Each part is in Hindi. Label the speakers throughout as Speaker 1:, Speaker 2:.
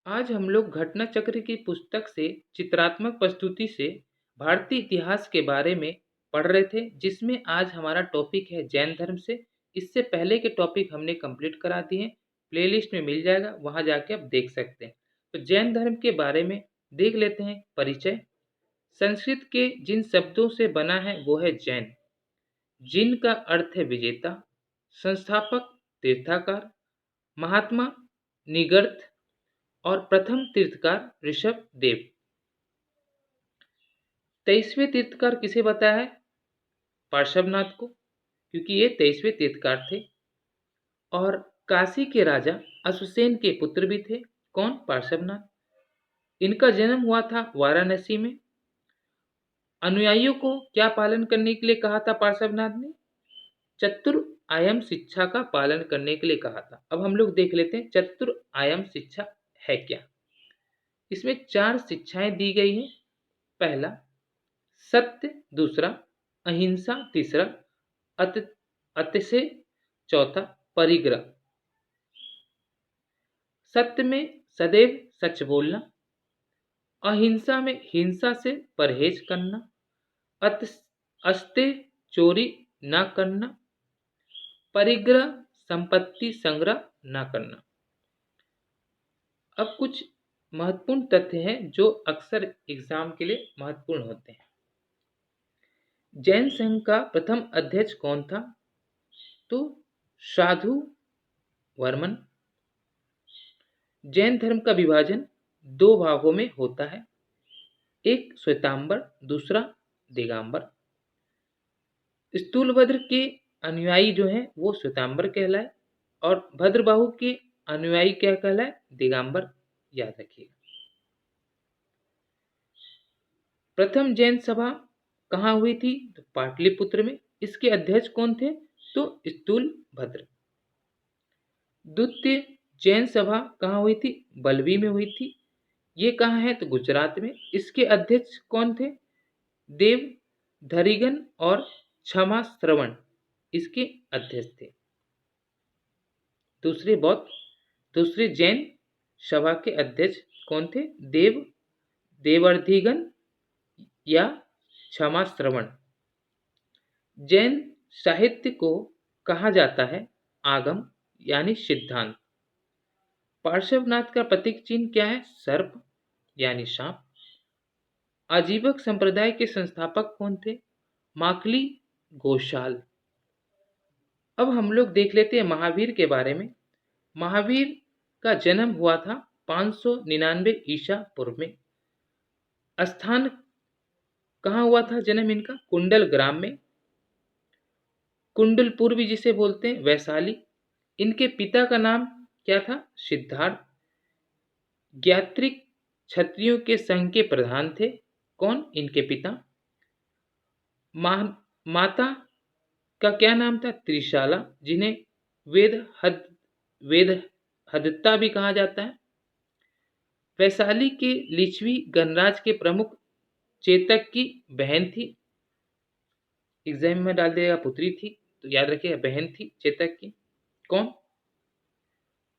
Speaker 1: आज हम लोग घटना चक्र की पुस्तक से चित्रात्मक प्रस्तुति से भारतीय इतिहास के बारे में पढ़ रहे थे, जिसमें आज हमारा टॉपिक है जैन धर्म से। इससे पहले के टॉपिक हमने कंप्लीट करा दिए हैं। प्लेलिस्ट में मिल जाएगा, वहां जाके आप देख सकते हैं। तो जैन धर्म के बारे में देख लेते हैं। परिचय। संस्कृत के जिन शब्दों से बना है वो है जैन। जिन का अर्थ है विजेता, संस्थापक तीर्थाकार, महात्मा निगर्थ और प्रथम तीर्थकार ऋषभ देव। 23वें तीर्थकार किसे बताया है? पार्श्वनाथ को, क्योंकि ये 23वें तीर्थकार थे। और काशी के राजा अश्वसेन के पुत्र भी थे। कौन? पार्श्वनाथ। इनका जन्म हुआ था वाराणसी में। अनुयायियों को क्या पालन करने के लिए कहा था पार्श्वनाथ ने? चतुर आयम शिक्षा का पालन करने के लिए कहा था। अब हम लोग देख लेते हैं चतुर आयम शिक्षा है क्या। इसमें 4 शिक्षाएं दी गई हैं। पहला सत्य, दूसरा अहिंसा, तीसरा अतिशय, चौथा परिग्रह। सत्य में सदैव सच बोलना, अहिंसा में हिंसा से परहेज करना, अस्तेय चोरी न करना, परिग्रह संपत्ति संग्रह न करना। अब कुछ महत्वपूर्ण तथ्य हैं जो अक्सर एग्जाम के लिए महत्वपूर्ण होते हैं। जैन संघ का प्रथम अध्यक्ष कौन था? तो साधु वर्मन। जैन धर्म का विभाजन 2 भागों में होता है, एक श्वेतांबर, दूसरा दिगंबर। स्थूलभद्र के अनुयायी जो हैं वो श्वेतांबर कहलाए और भद्रबाहु के अनुयायी क्या कहलाए? दिगंबर। याद रखिएगा। प्रथम जैन सभा कहाँ हुई थी? तो पाटलिपुत्र में। इसके अध्यक्ष कौन थे? तो स्थूलभद्र। द्वितीय जैन सभा कहाँ हुई थी? बलवी में हुई थी। ये कहाँ है? तो गुजरात में। इसके अध्यक्ष कौन थे? देव धरिगन और क्षमा श्रवण इसके अध्यक्ष थे। दूसरे जैन सभा के अध्यक्ष कौन थे? देवर्धिगन या क्षमा श्रवण। जैन साहित्य को कहा जाता है आगम यानी सिद्धांत। पार्श्वनाथ का प्रतीक चिन्ह क्या है? सर्प यानी सांप। आजीवक संप्रदाय के संस्थापक कौन थे? माकली घोषाल। अब हम लोग देख लेते हैं महावीर के बारे में। महावीर का जन्म हुआ था 599 ईसा पूर्व में। स्थान कहाँ हुआ था जन्म इनका? कुंडल ग्राम में। कुंडलपुर भी जिसे बोलते हैं, वैशाली। इनके पिता का नाम क्या था? सिद्धार्थ। ज्ञात्रिक क्षत्रियों के संघ के प्रधान थे। कौन? इनके पिता। माता का क्या नाम था? त्रिशाला, जिन्हें वेद हदत्ता भी कहा जाता है। वैशाली के लिच्छवी गणराज के प्रमुख चेतक की बहन थी। एग्जाम में डाल देगा पुत्री थी, तो याद रखिएगा बहन थी चेतक की। कौन?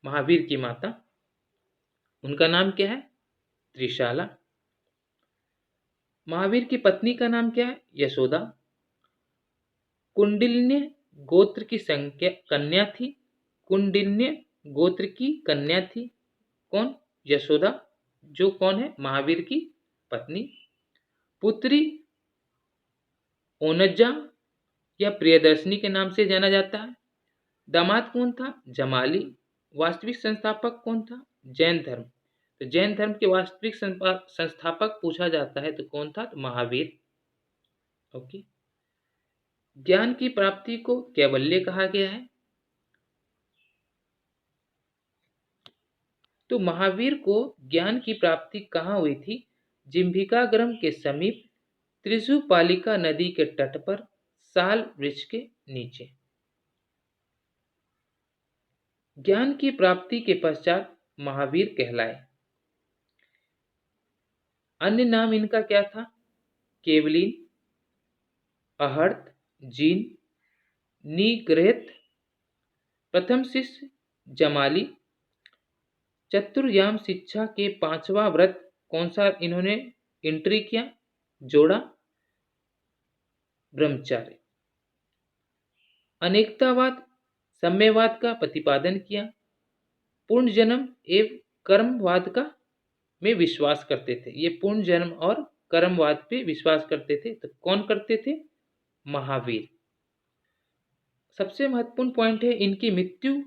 Speaker 1: महावीर की माता। उनका नाम क्या है? त्रिशाला। महावीर की पत्नी का नाम क्या है? यशोदा। कुंडिन्य गोत्र की कन्या थी। कुंडिन्य गोत्र की कन्या थी। कौन? यशोदा, जो कौन है? महावीर की पत्नी। पुत्री ओनज्जा या प्रियदर्शनी के नाम से जाना जाता है। दामाद कौन था? जमाली। वास्तविक संस्थापक कौन था? जैन धर्म। तो जैन धर्म के वास्तविक संस्थापक पूछा जाता है तो कौन था? तो महावीर। ओके। ज्ञान की प्राप्ति को कैवल्य कहा गया है। तो महावीर को ज्ञान की प्राप्ति कहाँ हुई थी? जिम्भिका ग्राम के समीप, त्रिशुपालिका नदी के तट पर, साल वृक्ष के नीचे। ज्ञान की प्राप्ति के पश्चात महावीर कहलाए। अन्य नाम इनका क्या था? केवलीन, अहर्त, जीन, निग्रहित। प्रथम शिष्य जमाली। चतुर्याम शिक्षा के पांचवा व्रत कौन सा इन्होंने एंट्री किया, जोड़ा, ब्रह्मचार्य। अनेकतावाद सम्यवाद का प्रतिपादन किया। पूर्ण जन्म एवं कर्मवाद का में विश्वास करते थे। ये पूर्ण जन्म और कर्मवाद पे विश्वास करते थे। तो कौन करते थे? महावीर। सबसे महत्वपूर्ण पॉइंट है, इनकी मृत्यु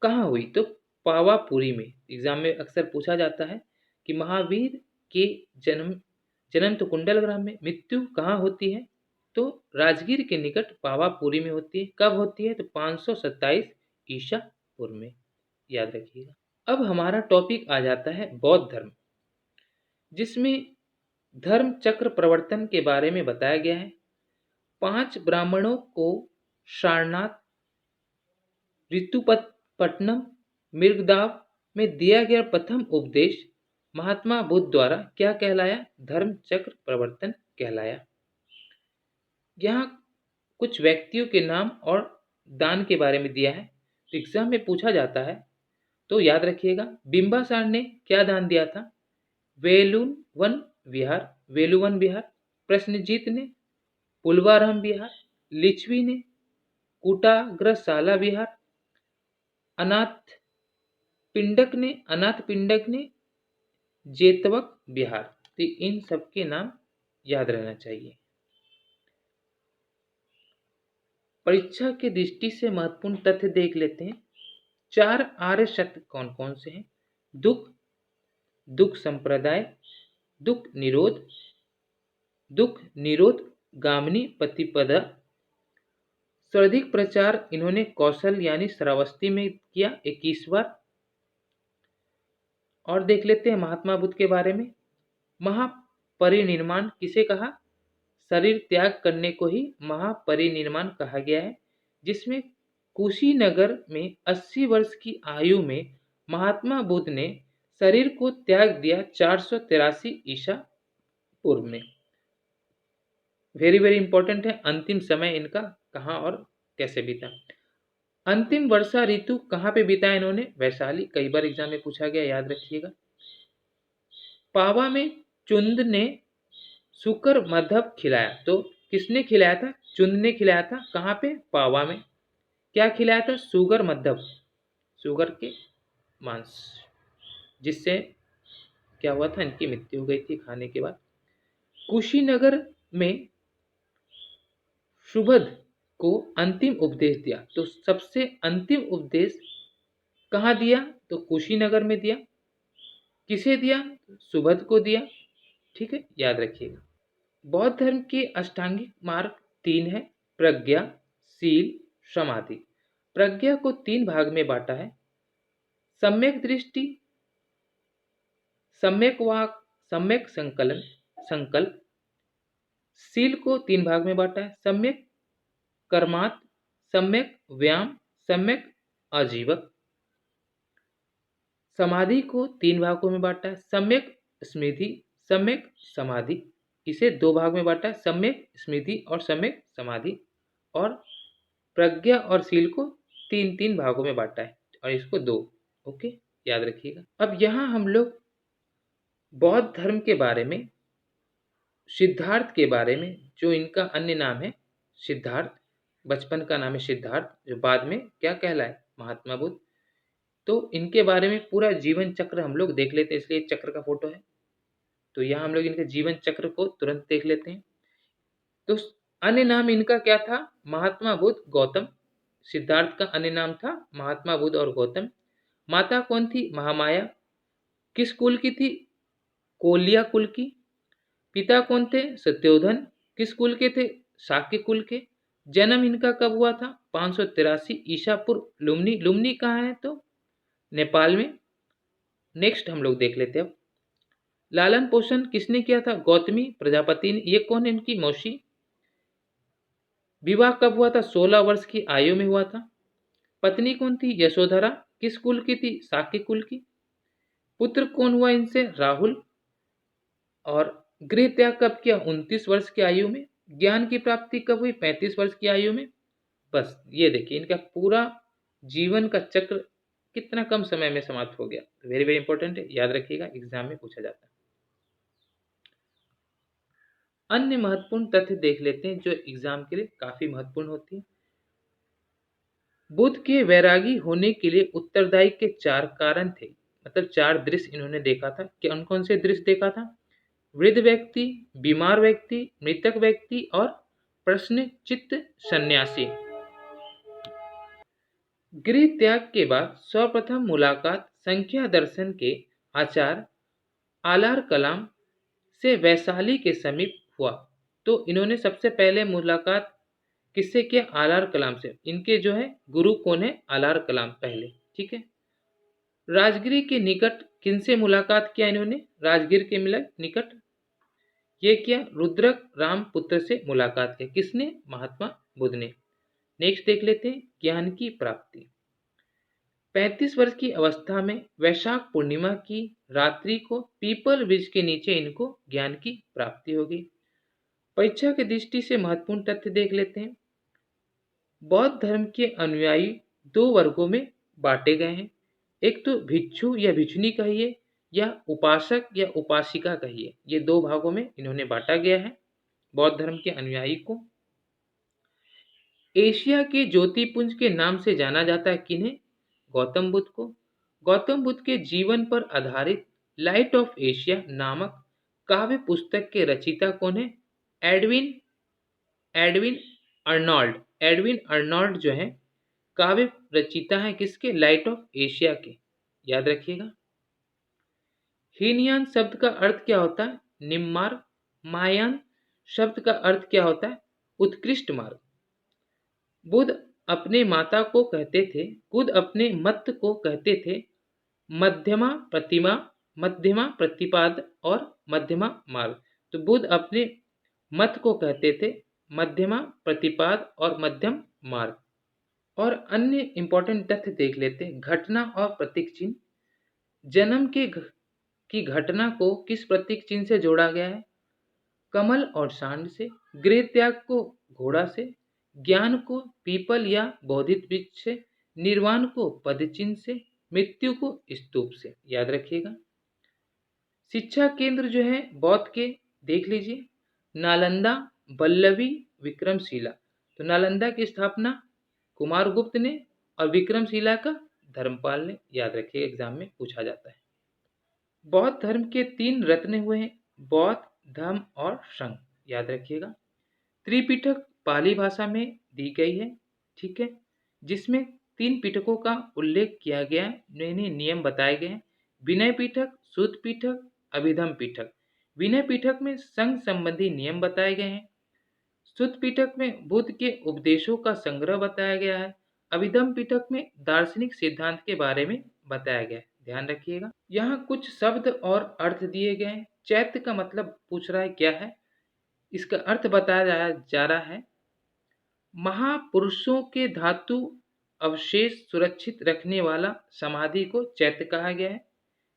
Speaker 1: कहाँ हुई? तो पावापुरी में। एग्जाम में अक्सर पूछा जाता है कि महावीर के जन्म तो कुंडल ग्राम में, मृत्यु कहाँ होती है? तो राजगीर के निकट पावापुरी में होती है। कब होती है? तो 527 ईसा पूर्व में, याद रखिएगा। अब हमारा टॉपिक आ जाता है बौद्ध धर्म, जिसमें धर्म चक्र प्रवर्तन के बारे में बताया गया है। 5 ब्राह्मणों को सारनाथ, ऋतुपटनम, मृगदाव में दिया गया प्रथम उपदेश महात्मा बुद्ध द्वारा क्या कहलाया? धर्म चक्र प्रवर्तन कहलाया। यहाँ कुछ व्यक्तियों के नाम और दान के बारे में दिया है। तो एग्जाम में पूछा जाता है, तो याद रखिएगा। बिंबासार ने क्या दान दिया था? वेलुवन विहार। प्रश्नजीत ने पुलवाराम विहार। लिच्छवी ने कुटाग्रशाला विहार। अनाथ पिंडक ने जेतवक विहार। तो इन सबके नाम याद रहना चाहिए। परीक्षा की दृष्टि से महत्वपूर्ण तथ्य देख लेते हैं। 4 आर्य सत्य कौन कौन से हैं? दुख संप्रदाय, दुख निरोध गामिनी प्रतिपदा। सर्वाधिक प्रचार इन्होंने कौशल यानी श्रावस्ती में किया, 21 बार। और देख लेते हैं महात्मा बुद्ध के बारे में। महापरिनिर्वाण किसे कहा? शरीर त्याग करने को ही महापरिनिर्वाण कहा गया है, जिसमें कुशीनगर में 80 वर्ष की आयु में महात्मा बुद्ध ने शरीर को त्याग दिया 483 ईसा पूर्व में। वेरी वेरी इंपॉर्टेंट है। अंतिम समय इनका कहाँ और कैसे बीता? अंतिम वर्षा ऋतु कहाँ पे बीता इन्होंने? वैशाली। कई बार एग्जाम में पूछा गया, याद रखिएगा। पावा में चुंद ने शुकर मधब खिलाया। तो किसने खिलाया था? चुंद ने खिलाया था। कहाँ पे? पावा में। क्या खिलाया था? शुगर मधब, शुगर के मांस, जिससे क्या हुआ था? इनकी मृत्यु हो गई थी खाने के बाद। कुशीनगर में सुबध को अंतिम उपदेश दिया। तो सबसे अंतिम उपदेश कहाँ दिया? तो कुशीनगर में दिया। किसे दिया? सुबध को दिया। ठीक है, याद रखिएगा। बौद्ध धर्म के अष्टांगिक मार्ग 3 है: प्रज्ञा, शील, समाधि। प्रज्ञा को 3 भाग में बांटा है: सम्यक दृष्टि, सम्यक वाक, सम्यक संकल्प। शील को 3 भाग में बांटा है: सम्यक कर्मात, सम्यक व्यायाम, सम्यक आजीवक। समाधि को 3 भागों में बांटा है: सम्यक स्मृति, सम्यक समाधि। इसे 2 भाग में बांटा है: सम्यक स्मृति और सम्यक समाधि। और प्रज्ञा और शील को 3 भागों में बांटा है और इसको 2। ओके, याद रखिएगा। अब यहाँ हम लोग बौद्ध धर्म के बारे में, सिद्धार्थ के बारे में, जो इनका अन्य नाम है सिद्धार्थ, बचपन का नाम है सिद्धार्थ, जो बाद में क्या कहलाए? महात्मा बुद्ध। तो इनके बारे में पूरा जीवन चक्र हम लोग देख लेते हैं, इसलिए चक्र का फोटो है। तो यहाँ हम लोग इनके जीवन चक्र को तुरंत देख लेते हैं। तो अन्य नाम इनका क्या था? महात्मा बुद्ध गौतम। सिद्धार्थ का अन्य नाम था महात्मा बुद्ध और गौतम। माता कौन थी? महामाया। किस कुल की थी? कोलिया कुल की। पिता कौन थे? सत्योधन। किस कुल के थे? शाक्य कुल के। जन्म इनका कब हुआ था? 583 ईसा पूर्व। लुम्नी कहाँ है? तो नेपाल में। नेक्स्ट हम लोग देख लेते हैं अब। लालन पोषण किसने किया था? गौतमी प्रजापति ने। ये कौन है? इनकी मौसी। विवाह कब हुआ था? 16 वर्ष की आयु में हुआ था। पत्नी कौन थी? यशोधरा। किस कुल की थी? शाक्य कुल की। पुत्र कौन हुआ इनसे? राहुल। और गृह त्याग कब किया? 29 वर्ष की आयु में। ज्ञान की प्राप्ति कब हुई? 35 वर्ष की आयु में। बस ये देखिए, इनका पूरा जीवन का चक्र कितना कम समय में समाप्त हो गया। वेरी वेरी इंपॉर्टेंट है, याद रखिएगा, एग्जाम में पूछा जाता है। अन्य महत्वपूर्ण तथ्य देख लेते हैं जो एग्जाम के लिए काफी महत्वपूर्ण होती है। बुद्ध के वैरागी होने के लिए उत्तरदायी के 4 कारण थे, मतलब 4 दृश्य इन्होंने देखा था। कौन कौन से दृश्य देखा था? वृद्ध व्यक्ति, बीमार व्यक्ति, मृतक व्यक्ति और प्रश्नचित्त सन्यासी। गृह त्याग के बाद सर्वप्रथम मुलाकात संख्या दर्शन के आचार्य आलार कलाम से वैशाली के समीप हुआ। तो इन्होंने सबसे पहले मुलाकात किससे किया? आलार कलाम से। इनके जो है गुरु कौन है? आलार कलाम पहले, ठीक है। राजगिरी के निकट किनसे मुलाकात किया इन्होंने? राजगीर के निकट ये किया, रुद्रक रामपुत्र से मुलाकात की। किसने? महात्मा बुद्ध ने। नेक्स्ट देख लेते हैं ज्ञान की प्राप्ति। 35 वर्ष की अवस्था में वैशाख पूर्णिमा की रात्रि को पीपल वृक्ष के नीचे इनको ज्ञान की प्राप्ति हो गई। परीक्षा की दृष्टि से महत्वपूर्ण तथ्य देख लेते हैं। बौद्ध धर्म के अनुयायी 2 वर्गों में बांटे गए हैं। एक तो भिक्षु या भिक्षुनी कहिए, या उपासक या उपासिका कहिए। ये 2 भागों में इन्होंने बांटा गया है बौद्ध धर्म के अनुयायी को। एशिया के ज्योतिपुंज के नाम से जाना जाता है किन्हें? गौतम बुद्ध को। गौतम बुद्ध के जीवन पर आधारित लाइट ऑफ एशिया नामक काव्य पुस्तक के रचयिता कौन है? Edwin Edwin Arnold. Edwin Arnold जो है काव्य रचयिता है किसके? लाइट ऑफ एशिया के, याद रखिएगा। हीनयान शब्द का अर्थ क्या होता है? निम्न मार्ग। महायान शब्द का अर्थ क्या होता है? उत्कृष्ट मार्ग। बुद्ध अपने माता को कहते थे, बुद्ध अपने मत को कहते थे मध्यमा प्रतिमा, मध्यमा प्रतिपाद और मध्यमा मार्ग। तो बुद्ध अपने मत को कहते थे मध्यमा प्रतिपाद और मध्यम मार्ग। और अन्य इंपॉर्टेंट तथ्य देख लेते हैं। घटना और प्रतीक चिन्ह। जन्म की घटना को किस प्रतीक चिन्ह से जोड़ा गया है? कमल और सांड से। गृह त्याग को घोड़ा से। ज्ञान को पीपल या बोधित वृक्ष से। निर्वाण को पदचिन्ह से। मृत्यु को स्तूप से, याद रखिएगा। शिक्षा केंद्र जो है बौद्ध के देख लीजिए, नालंदा, वल्लभी, विक्रमशिला। तो नालंदा की स्थापना कुमारगुप्त ने और विक्रमशिला का धर्मपाल ने, याद रखिए, एग्जाम में पूछा जाता है। बौद्ध धर्म के 3 रत्न हुए हैं, बौद्ध, धम्म और संघ, याद रखिएगा। त्रिपिटक पाली भाषा में दी गई है, ठीक है, जिसमें 3 पिटकों का उल्लेख किया गया है, नए नए नियम बताए गए हैं। विनय पिटक, सूत पिटक, अभिधम पिटक। विनय पिटक में संघ संबंधी नियम बताए गए हैं। सूत पिटक में बुद्ध के उपदेशों का संग्रह बताया गया है। अभिधम पिटक में दार्शनिक सिद्धांत के बारे में बताया गया है, ध्यान रखिएगा। यहाँ कुछ शब्द और अर्थ दिए गए हैं। चैत्य का मतलब पूछ रहा है क्या है, इसका अर्थ बताया जा रहा है महापुरुषों के धातु अवशेष सुरक्षित रखने वाला समाधि को चैत्य कहा गया है।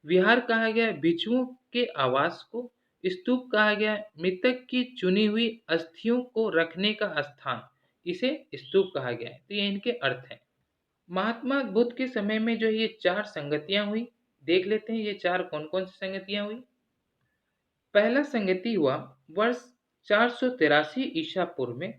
Speaker 1: विहार कहा गया है भिक्षुओं के आवास को। स्तूप कहा गया है मृतक की चुनी हुई अस्थियों को रखने का स्थान, इसे स्तूप कहा गया है। तो ये इनके अर्थ हैं। महात्मा बुद्ध के समय में जो ये 4 संगतियां हुई, देख लेते हैं ये 4 कौन कौन सी संगतियां हुई। पहला संगति हुआ वर्ष 483 ईसा पूर्व में।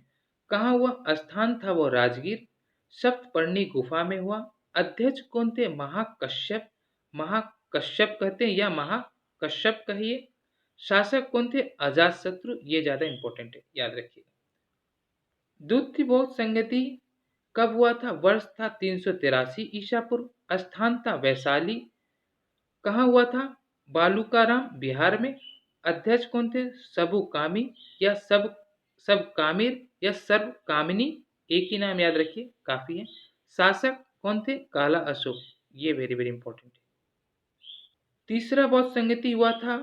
Speaker 1: कहाँ हुआ? स्थान था वो राजगीर। सप्तपर्णी गुफा में हुआ। अध्यक्ष कौन थे? महाकश्यप। महाकश्यप कहते हैं या महाकश्यप कहिए। शासक कौन थे? अजातशत्रु। ये ज्यादा इंपॉर्टेंट है, याद रखिएगा। द्वितीय बौद्ध संगति कब हुआ था? वर्ष था 383 ईसा पूर्व। स्थान था वैशाली। कहाँ हुआ था? बालूकाराम बिहार में। अध्यक्ष कौन थे? सबुकामी या सब कामिर या सर्व कामिनी, एक ही नाम याद रखिए, काफी है। शासक कौन थे? काला अशोक। ये वेरी वेरी इंपॉर्टेंट है। तीसरा बौद्ध संगति हुआ था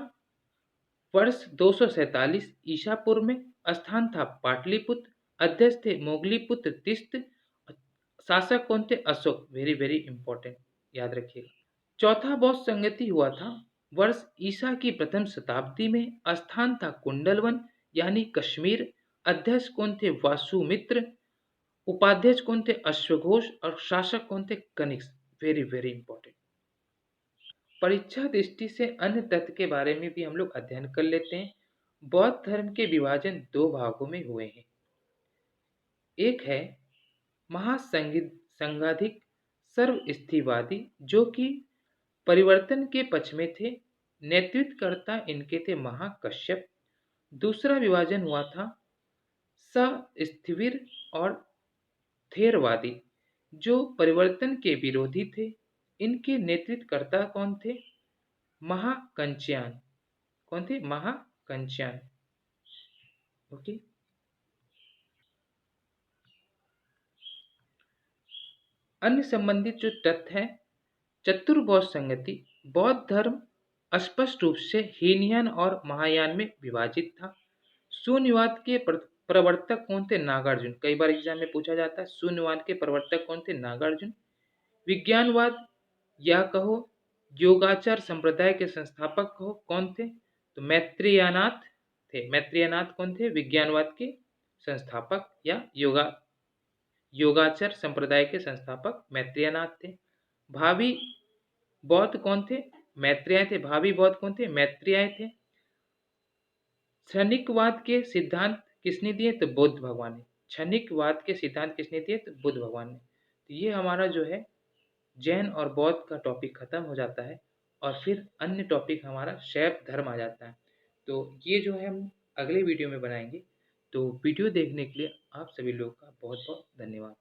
Speaker 1: वर्ष 247 ईसा पूर्व में। स्थान था पाटलिपुत्र। अध्यक्ष थे मोगलीपुत्र तिस्त। शासक कौन थे? अशोक। वेरी वेरी इंपॉर्टेंट, याद रखिएगा। चौथा बौद्ध संगति हुआ था वर्ष ईसा की प्रथम शताब्दी में। स्थान था कुंडलवन यानी कश्मीर। अध्यक्ष कौन थे? वासुमित्र। उपाध्यक्ष कौन थे? अश्वघोष। और शासक कौन थे? कनिष्क। Very very important. परीक्षा दृष्टि से अन्य तथ्य के बारे में भी हम लोग अध्ययन कर लेते हैं। बौद्ध धर्म के विभाजन दो भागों में हुए हैं। एक है महासंघाधिक सर्वस्थिवादी, जो कि परिवर्तन के पक्ष में थे। नेतृत्वकर्ता इनके थे महाकश्यप। दूसरा विभाजन हुआ था सस्थिविर और थेरवादी, जो परिवर्तन के विरोधी थे। इनके नेतृत्वकर्ता कौन थे? महाकंचयान। कौन थे? महाकंचयान। ओके। अन्य संबंधित जो तथ्य है, चतुर्बौध संगति। बौद्ध धर्म स्पष्ट रूप से हीनयान और महायान में विभाजित था। शून्यवाद के प्रवर्तक कौन थे? नागार्जुन। कई बार एग्जाम में पूछा जाता है, शून्यवाद के प्रवर्तक कौन थे? नागार्जुन। विज्ञानवाद या कहो योगाचार संप्रदाय के संस्थापक कहो, कौन थे? तो मैत्रेयनाथ थे। मैत्रेयनाथ कौन थे? विज्ञानवाद के संस्थापक या योगाचार संप्रदाय के संस्थापक मैत्रेयनाथ थे। भावी बौद्ध कौन थे? मैत्रेय थे। भावी बौद्ध कौन थे? मैत्रेय थे। क्षणिकवाद के सिद्धांत किसने दिए? तो बुद्ध भगवान ने। क्षणिकवाद के सिद्धांत किसने दिए? तो बुद्ध भगवान ने। तो ये हमारा जो है जैन और बौद्ध का टॉपिक खत्म हो जाता है और फिर अन्य टॉपिक हमारा शैव धर्म आ जाता है। तो ये जो है हम अगले वीडियो में बनाएंगे। तो वीडियो देखने के लिए आप सभी लोगों का बहुत बहुत धन्यवाद।